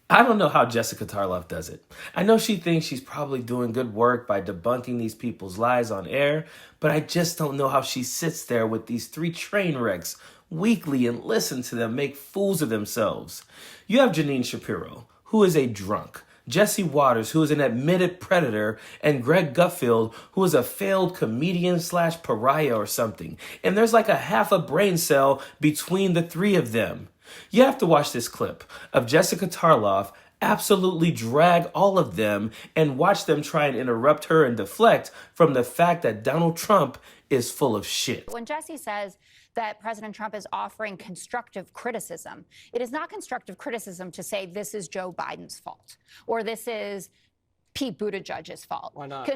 I don't know how Jessica Tarlov does it. I know she thinks she's probably doing good work by debunking these people's lies on air, but I just don't know how she sits there with these three train wrecks weekly and listen to them make fools of themselves. You have Janine Shapiro, who is a drunk, Jesse Waters, who is an admitted predator, and Greg Gutfeld, who is a failed comedian slash pariah or something. And there's like a half a brain cell between the three of them. You have to watch this clip of Jessica Tarlov absolutely drag all of them and watch them try and interrupt her and deflect from the fact that Donald Trump is full of shit. When Jesse says that President Trump is offering constructive criticism, it is not constructive criticism to say this is Joe Biden's fault or this is Pete Buttigieg's fault. Why not?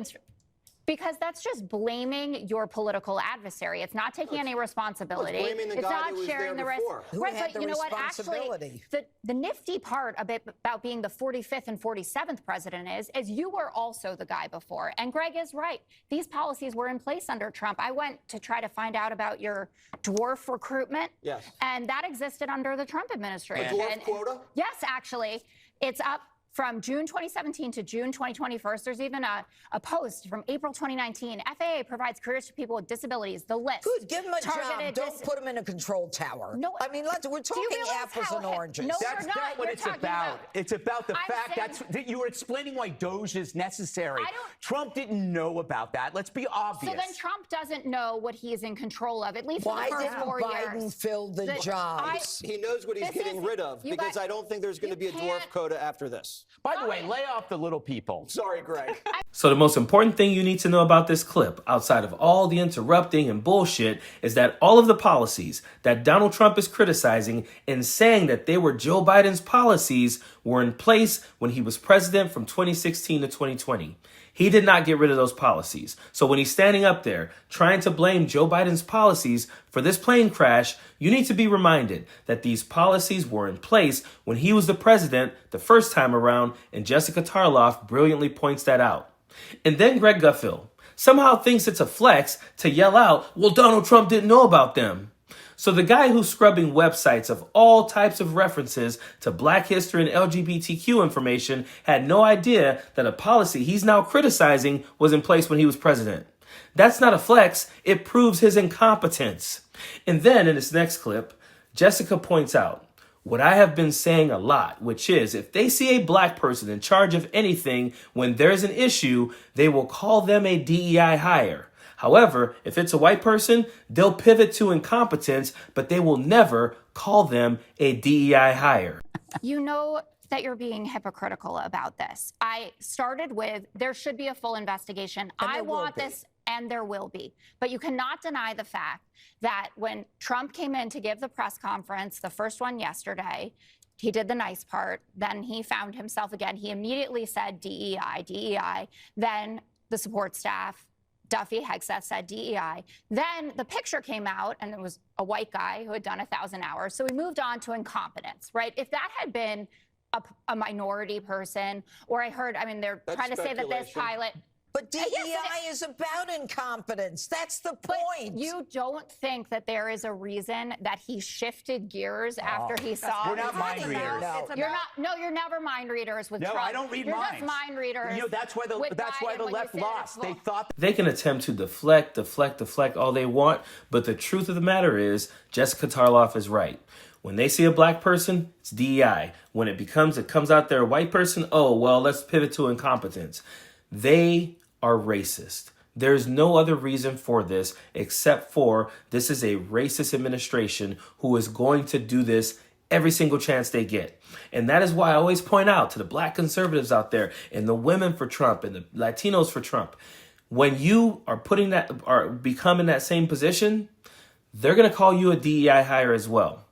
Because that's just blaming your political adversary. It's not taking any responsibility. It's not sharing the risk. Right, but you know what? Actually, the nifty part about being the 45th and 47th president is you were also the guy before. And Greg is right. These policies were in place under Trump. I went to try to find out about your dwarf recruitment. Yes. And that existed under the Trump administration. A dwarf quota? Yes, actually. It's up from June 2017 to June 2021. There's even a post from April 2019. FAA provides careers to people with disabilities. The list. Good, give them a job. Don't put them in a control tower. No, I mean, we're talking apples and oranges. No, That's not what it's about. It's about the fact that you were explaining why Doge is necessary. Trump didn't know about that. Let's be obvious. So then Trump doesn't know what he is in control of, at least why for the first 4 years. Why didn't Biden fill the jobs? He knows what he's getting rid of, because I don't think there's going to be a dwarf quota after this. By the way, lay off the little people. Sorry, Greg. So the most important thing you need to know about this clip, outside of all the interrupting and bullshit, is that all of the policies that Donald Trump is criticizing and saying that they were Joe Biden's policies were in place when he was president from 2016 to 2020. He did not get rid of those policies. So when he's standing up there trying to blame Joe Biden's policies for this plane crash, you need to be reminded that these policies were in place when he was the president the first time around, and Jessica Tarlov brilliantly points that out. And then Greg Gutfeld somehow thinks it's a flex to yell out, well, Donald Trump didn't know about them. So the guy who's scrubbing websites of all types of references to Black history and LGBTQ information had no idea that a policy he's now criticizing was in place when he was president. That's not a flex. It proves his incompetence. And then in this next clip, Jessica points out what I have been saying a lot, which is if they see a Black person in charge of anything, when there's an issue, they will call them a DEI hire. However, if it's a white person, they'll pivot to incompetence, but they will never call them a DEI hire. You know that you're being hypocritical about this. I started with there should be a full investigation. I want this, and there will be. But you cannot deny the fact that when Trump came in to give the press conference, the first one yesterday, he did the nice part. Then he found himself again. He immediately said DEI, DEI. Then the support staff, Duffy Hegseth, said DEI. Then the picture came out, and it was a white guy who had done 1,000 hours. So we moved on to incompetence, right? If that had been a minority person, or they're trying to say that this pilot. But DEI is about incompetence. That's the point. But you don't think that there is a reason that he shifted gears after he saw? We're not mind readers. You're never mind readers with Trump. No, I don't read minds. You're just mind readers. You know, that's why the left lost. They thought they can attempt to deflect all they want, but the truth of the matter is Jessica Tarlov is right. When they see a Black person, it's DEI. When it comes out they're a white person, oh, well, let's pivot to incompetence. They are racist. There's no other reason for this except for this is a racist administration who is going to do this every single chance they get. And that is why I always point out to the Black conservatives out there and the women for Trump and the Latinos for Trump, when you are becoming that same position, they're going to call you a DEI hire as well.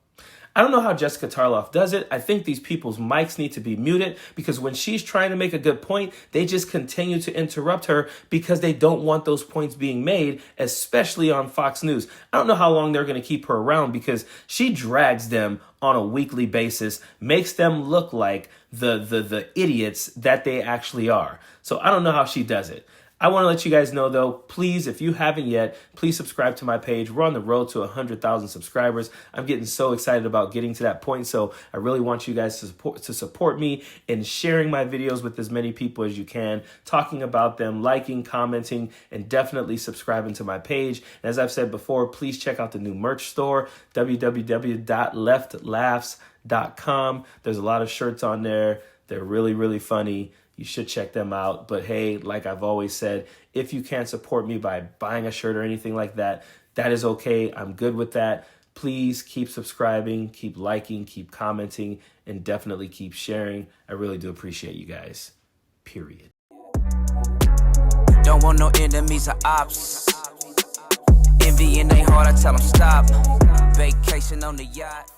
I don't know how Jessica Tarlov does it. I think these people's mics need to be muted because when she's trying to make a good point, they just continue to interrupt her because they don't want those points being made, especially on Fox News. I don't know how long they're going to keep her around because she drags them on a weekly basis, makes them look like the idiots that they actually are. So I don't know how she does it. I want to let you guys know, though, please, if you haven't yet, please subscribe to my page. We're on the road to 100,000 subscribers. I'm getting so excited about getting to that point, so I really want you guys to support me in sharing my videos with as many people as you can, talking about them, liking, commenting, and definitely subscribing to my page. And as I've said before, please check out the new merch store, www.leftlaughs.com. There's a lot of shirts on there. They're really, really funny. You should check them out. But hey, like I've always said, if you can't support me by buying a shirt or anything like that, that is okay. I'm good with that. Please keep subscribing, keep liking, keep commenting, and definitely keep sharing. I really do appreciate you guys. Period. Don't want no enemies or ops. Envy in their heart, I tell them stop. Vacation on the yacht.